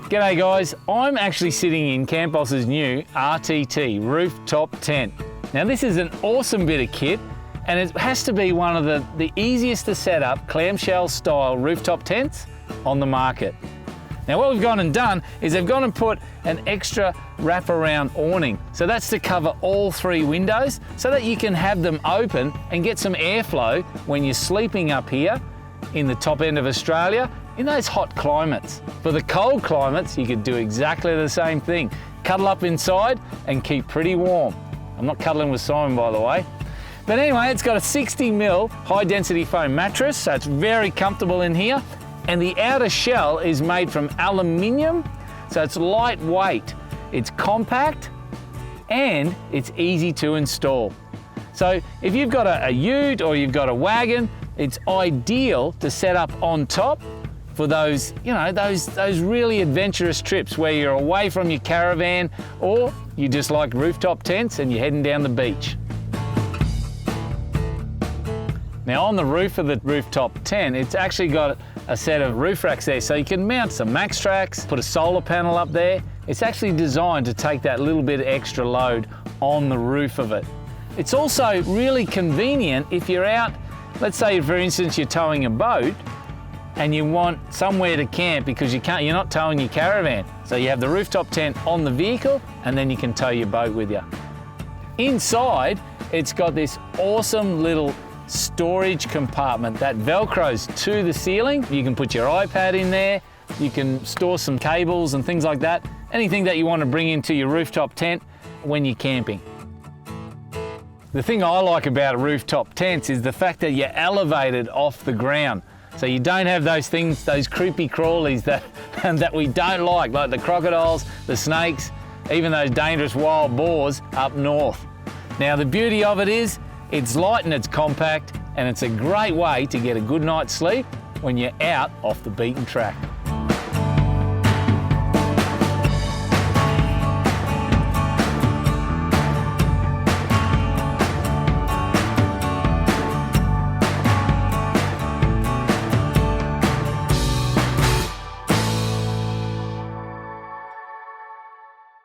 G'day guys, I'm actually sitting in CampBoss's new RTT rooftop tent. Now this is an awesome bit of kit and it has to be one of the easiest to set up clamshell style rooftop tents on the market. Now what we've gone and done is they've gone and put an extra wraparound awning. So that's to cover all 3 windows so that you can have them open and get some airflow when you're sleeping up here in the top end of Australia in those hot climates. For the cold climates, you could do exactly the same thing. Cuddle up inside and keep pretty warm. I'm not cuddling with Simon, by the way. But anyway, it's got a 60mm high density foam mattress, so it's very comfortable in here. And the outer shell is made from aluminium, so it's lightweight, it's compact, and it's easy to install. So if you've got a ute or you've got a wagon, it's ideal to set up on top for those, you know, those really adventurous trips where you're away from your caravan or you just like rooftop tents and you're heading down the beach. Now on the roof of the rooftop tent, it's actually got a set of roof racks there, so you can mount some max tracks, put a solar panel up there. It's actually designed to take that little bit of extra load on the roof of it. It's also really convenient if you're out, let's say for instance you're towing a boat and you want somewhere to camp because you're not towing your caravan. So you have the rooftop tent on the vehicle and then you can tow your boat with you. Inside, it's got this awesome little storage compartment that velcros to the ceiling. You can put your iPad in there, you can store some cables and things like that. Anything that you want to bring into your rooftop tent when you're camping. The thing I like about rooftop tents is the fact that you're elevated off the ground. So you don't have those things, those creepy crawlies that we don't like the crocodiles, the snakes, even those dangerous wild boars up north. Now the beauty of it is, it's light and it's compact, and it's a great way to get a good night's sleep when you're out off the beaten track.